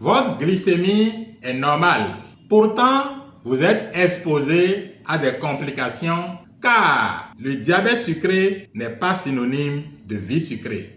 Votre glycémie est normale. Pourtant, vous êtes exposé à des complications car le diabète sucré n'est pas synonyme de vie sucrée.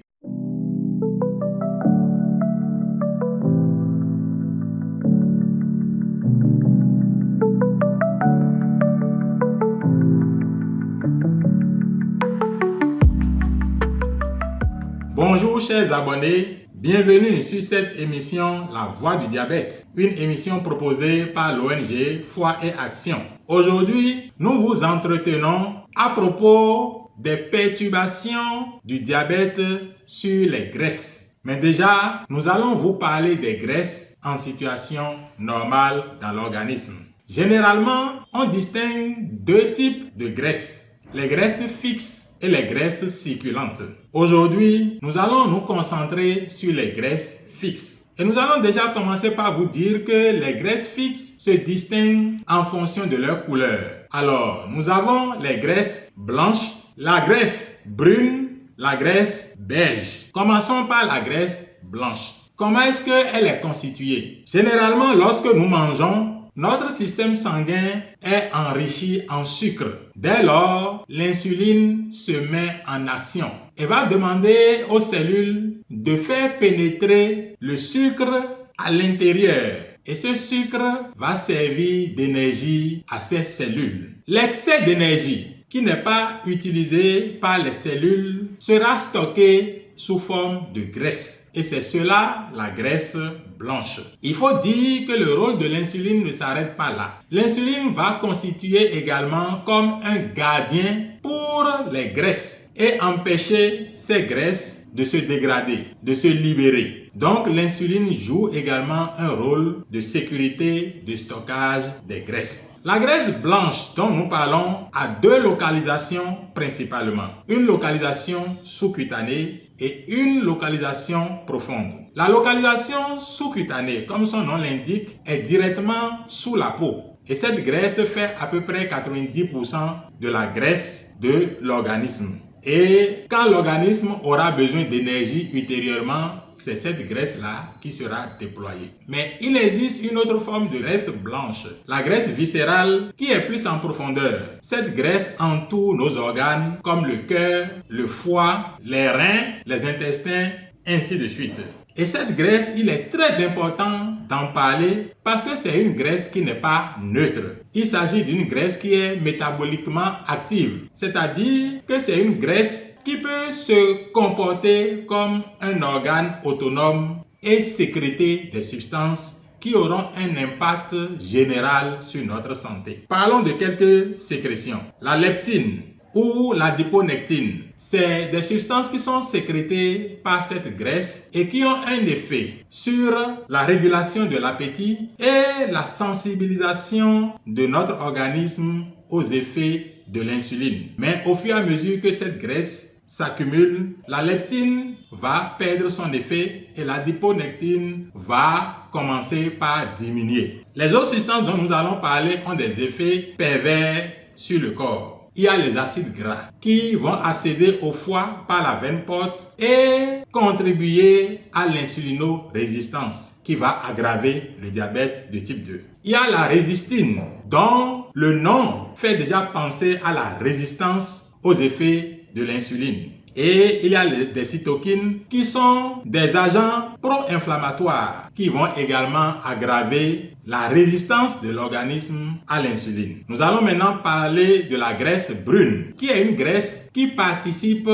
Bonjour chers abonnés, bienvenue sur cette émission La Voix du diabète, une émission proposée par l'ONG Foi et Action. Aujourd'hui, nous vous entretenons à propos des perturbations du diabète sur les graisses. Mais déjà, nous allons vous parler des graisses en situation normale dans l'organisme. Généralement, on distingue deux types de graisses, les graisses fixes et les graisses circulantes. Aujourd'hui, nous allons nous concentrer sur les graisses fixes. Et nous allons déjà commencer par vous dire que les graisses fixes se distinguent en fonction de leur couleur. Alors, nous avons les graisses blanches, la graisse brune, la graisse beige. Commençons par la graisse blanche. Comment est-ce qu'elle est constituée? Généralement, lorsque nous mangeons, notre système sanguin est enrichi en sucre. Dès lors, l'insuline se met en action et va demander aux cellules de faire pénétrer le sucre à l'intérieur. Et ce sucre va servir d'énergie à ces cellules. L'excès d'énergie qui n'est pas utilisé par les cellules sera stocké sous forme de graisse. Et c'est cela la graisse blanche. Il faut dire que le rôle de l'insuline ne s'arrête pas là. L'insuline va constituer également comme un gardien pour les graisses et empêcher ces graisses de se dégrader, de se libérer. Donc l'insuline joue également un rôle de sécurité de stockage des graisses. La graisse blanche dont nous parlons a deux localisations principalement. Une localisation sous-cutanée et une localisation profonde. La localisation sous-cutanée, comme son nom l'indique, est directement sous la peau. Et cette graisse fait à peu près 90% de la graisse de l'organisme. Et quand l'organisme aura besoin d'énergie ultérieurement, c'est cette graisse-là qui sera déployée. Mais il existe une autre forme de graisse blanche, la graisse viscérale, qui est plus en profondeur. Cette graisse entoure nos organes comme le cœur, le foie, les reins, les intestins, ainsi de suite. Et cette graisse, il est très important d'en parler parce que c'est une graisse qui n'est pas neutre. Il s'agit d'une graisse qui est métaboliquement active, c'est-à-dire que c'est une graisse qui peut se comporter comme un organe autonome et sécréter des substances qui auront un impact général sur notre santé. Parlons de quelques sécrétions. La leptine ou l'adiponectine, c'est des substances qui sont sécrétées par cette graisse et qui ont un effet sur la régulation de l'appétit et la sensibilisation de notre organisme aux effets de l'insuline. Mais au fur et à mesure que cette graisse s'accumule, la leptine va perdre son effet et l'adiponectine va commencer par diminuer. Les autres substances dont nous allons parler ont des effets pervers sur le corps. Il y a les acides gras qui vont accéder au foie par la veine porte et contribuer à l'insulinorésistance qui va aggraver le diabète de type 2. Il y a la résistine dont le nom fait déjà penser à la résistance aux effets de l'insuline. Et il y a des cytokines qui sont des agents pro-inflammatoires qui vont également aggraver la résistance de l'organisme à l'insuline. Nous allons maintenant parler de la graisse brune, qui est une graisse qui participe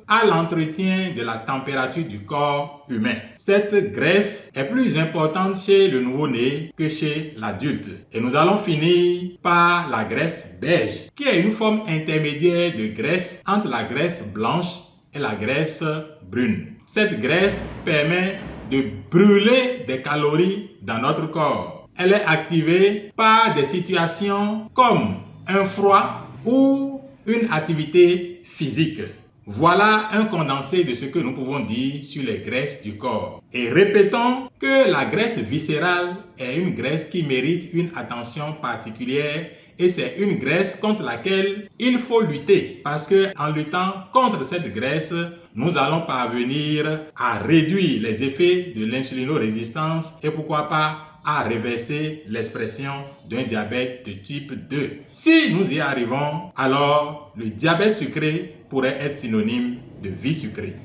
à l'entretien de la température du corps humain. Cette graisse est plus importante chez le nouveau-né que chez l'adulte. Et nous allons finir par la graisse beige, qui est une forme intermédiaire de graisse entre la graisse blanche et la graisse brune. Cette graisse permet de brûler des calories dans notre corps. Elle est activée par des situations comme un froid ou une activité physique. Voilà un condensé de ce que nous pouvons dire sur les graisses du corps. Et répétons que la graisse viscérale est une graisse qui mérite une attention particulière et c'est une graisse contre laquelle il faut lutter parce que en luttant contre cette graisse, nous allons parvenir à réduire les effets de l'insulinorésistance et pourquoi pas à reverser l'expression d'un diabète de type 2. Si nous y arrivons, alors le diabète sucré pourrait être synonyme de vie sucrée.